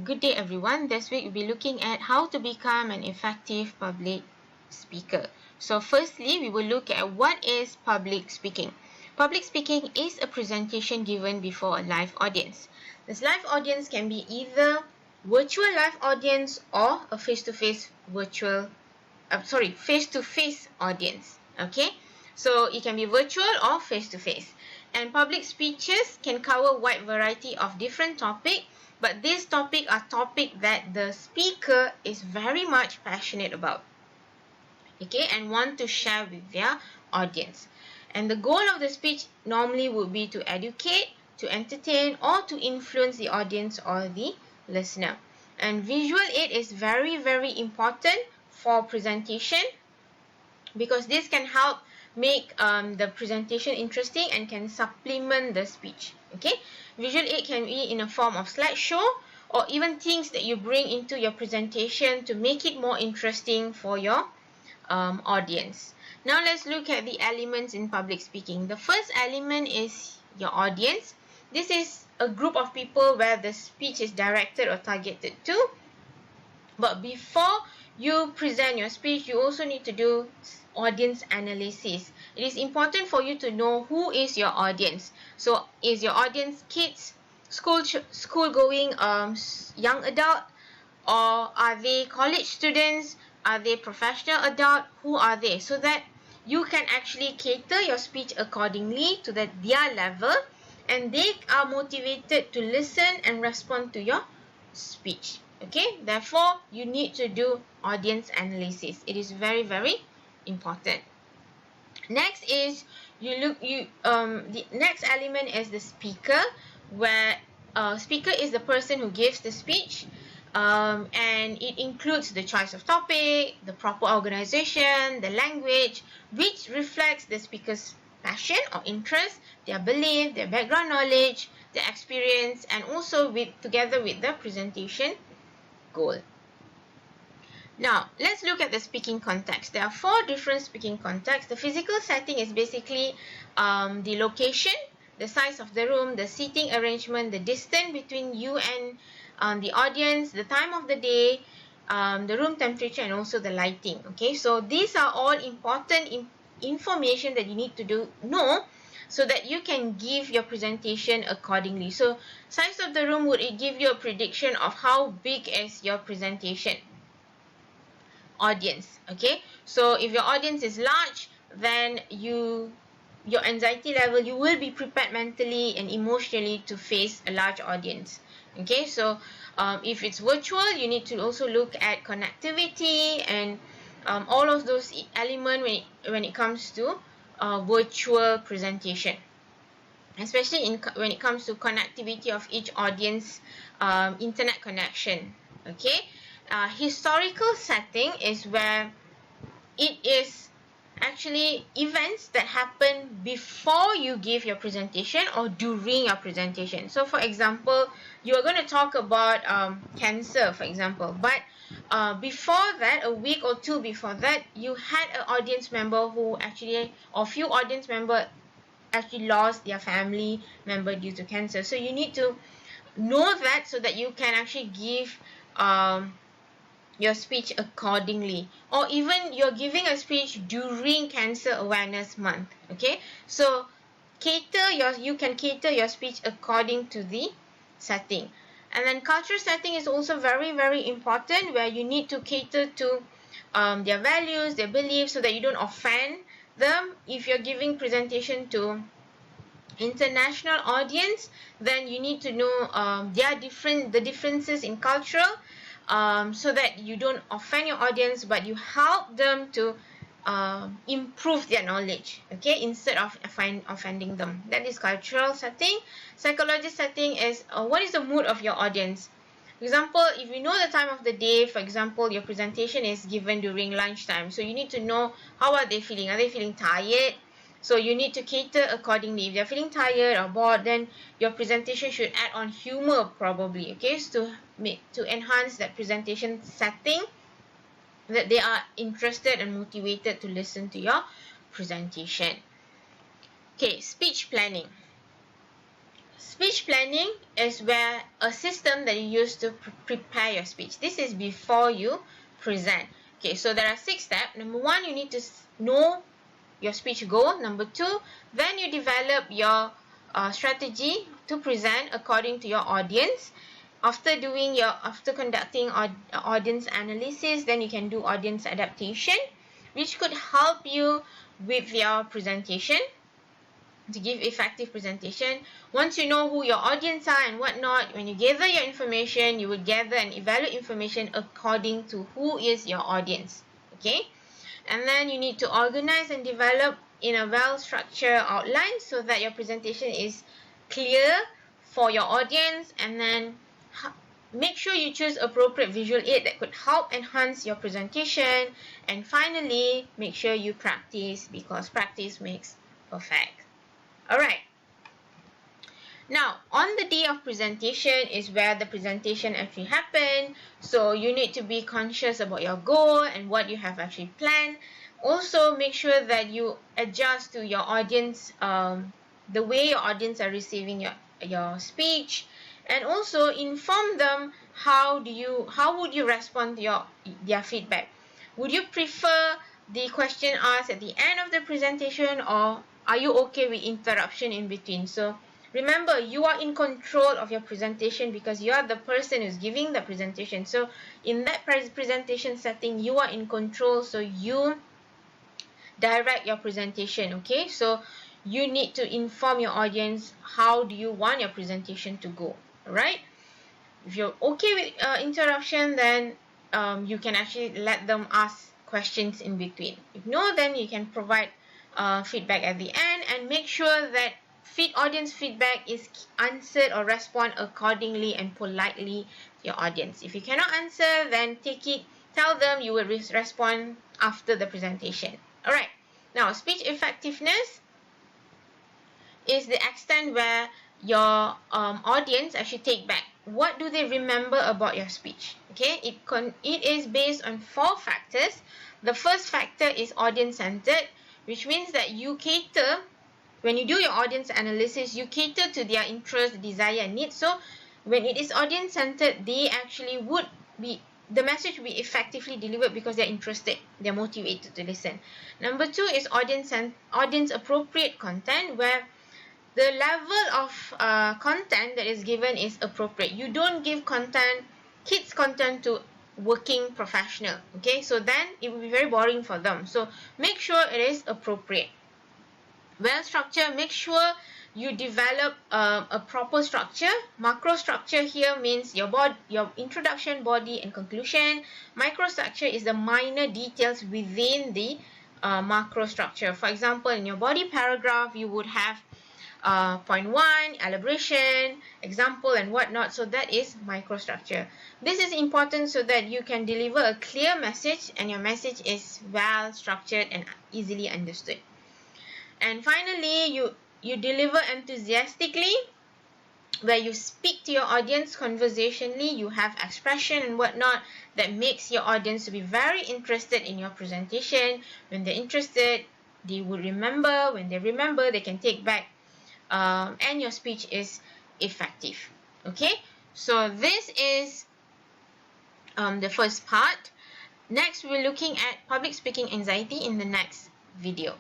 Good day everyone. This week we'll be looking at how to become an effective public speaker. So firstly, we will look at what is public speaking. Public speaking is a presentation given before a live audience. This live audience can be either virtual live audience or a face-to-face face-to-face audience. Okay, so it can be virtual or face-to-face. And public speeches can cover a wide variety of different topics, but these topics are topics that the speaker is very much passionate about, okay, and want to share with their audience. And the goal of the speech normally would be to educate, to entertain, or to influence the audience or the listener. And visual aid is very, very important for presentation because this can help make the presentation interesting and can supplement the speech. Okay, visual aid can be in a form of slideshow or even things that you bring into your presentation to make it more interesting for your audience. Now let's look at the elements in public speaking. The first element is your audience. This is a group of people where the speech is directed or targeted to. But before you present your speech, you also need to do audience analysis. It is important for you to know who is your audience. So is your audience kids, school going young adult, or are they college students? Are they professional adult? Who are they? So that you can actually cater your speech accordingly to their level, and they are motivated to listen and respond to your speech. Okay, therefore you need to do audience analysis. It is very, very important. Next is the next element is the speaker, where speaker is the person who gives the speech, and it includes the choice of topic, the proper organization, the language, which reflects the speaker's passion or interest, their belief, their background knowledge, their experience, and also together with the presentation goal. Now, let's look at the speaking context. There are 4 different speaking contexts. The physical setting is basically the location, the size of the room, the seating arrangement, the distance between you and the audience, the time of the day, the room temperature, and also the lighting. Okay, so these are all important information that you need to know so that you can give your presentation accordingly. So, size of the room would give you a prediction of how big is your presentation audience. Okay, so if your audience is large, then your anxiety level, you will be prepared mentally and emotionally to face a large audience. Okay, so if it's virtual, you need to also look at connectivity and all of those elements when it comes to virtual presentation, especially when it comes to connectivity of each audience, internet connection. Okay, historical setting is where it is actually events that happen before you give your presentation or during your presentation. So for example, you are going to talk about cancer, for example, but before that, a week or 2 before that, you had an audience member few audience member actually lost their family member due to cancer. So you need to know that so that you can actually give your speech accordingly, or even you're giving a speech during Cancer Awareness Month. Okay, so you can cater your speech according to the setting. And then cultural setting is also very, very important, where you need to cater to their values, their beliefs, so that you don't offend them. If you're giving presentation to international audience, then you need to know the differences in cultural, so that you don't offend your audience, but you help them to improve their knowledge, okay, instead of offending them. That is cultural setting. Psychology setting is what is the mood of your audience. For example, if you know the time of the day, for example, your presentation is given during lunchtime, so you need to know how are they feeling. Are they feeling tired? So you need to cater accordingly. If they're feeling tired or bored, then your presentation should add on humor probably, okay, so to enhance that presentation setting, that they are interested and motivated to listen to your presentation. Okay, speech planning. Speech planning is where a system that you use to prepare your speech. This is before you present. Okay, so there are 6 steps. Number 1, you need to know your speech goal. Number 2, then you develop your strategy to present according to your audience. After conducting audience analysis, then you can do audience adaptation, which could help you with your presentation, to give effective presentation. Once you know who your audience are and whatnot, when you gather your information, you will gather and evaluate information according to who is your audience. Okay, and then you need to organize and develop in a well-structured outline so that your presentation is clear for your audience, and then make sure you choose appropriate visual aid that could help enhance your presentation. And finally, make sure you practice, because practice makes perfect. Alright. Now, on the day of presentation is where the presentation actually happens. So you need to be conscious about your goal and what you have actually planned. Also, make sure that you adjust to your audience, the way your audience are receiving your speech, and also inform them how would you respond to their feedback. Would you prefer the question asked at the end of the presentation, or are you okay with interruption in between? So remember, you are in control of your presentation because you are the person who's giving the presentation. So in that presentation setting, you are in control, so you direct your presentation. Okay, so you need to inform your audience how do you want your presentation to go. Alright, if you're okay with interruption, then you can actually let them ask questions in between. If no, then you can provide feedback at the end, and make sure that audience feedback is answered or respond accordingly and politely to your audience. If you cannot answer, then tell them you will respond after the presentation. Alright, now speech effectiveness is the extent where your audience actually take back. What do they remember about your speech? Okay, it is based on 4 factors. The first factor is audience-centered, which means that you cater, when you do your audience analysis, you cater to their interest, desire, and needs. So when it is audience-centered, the message will be effectively delivered because they're interested, they're motivated to listen. Number 2 is audience-appropriate content, where the level of content that is given is appropriate. You don't give kids content to working professional. Okay, so then it will be very boring for them. So make sure it is appropriate. Well structured, make sure you develop a proper structure. Macro structure here means your introduction, body, and conclusion. Micro structure is the minor details within the macro structure. For example, in your body paragraph, you would have point 1, elaboration, example, and whatnot. So that is microstructure. This is important so that you can deliver a clear message and your message is well structured and easily understood. And finally, you deliver enthusiastically, where you speak to your audience conversationally, you have expression and whatnot that makes your audience to be very interested in your presentation. When they're interested, they will remember. When they remember, they can take back, and your speech is effective. Okay, so this is the first part. Next, we're looking at public speaking anxiety in the next video.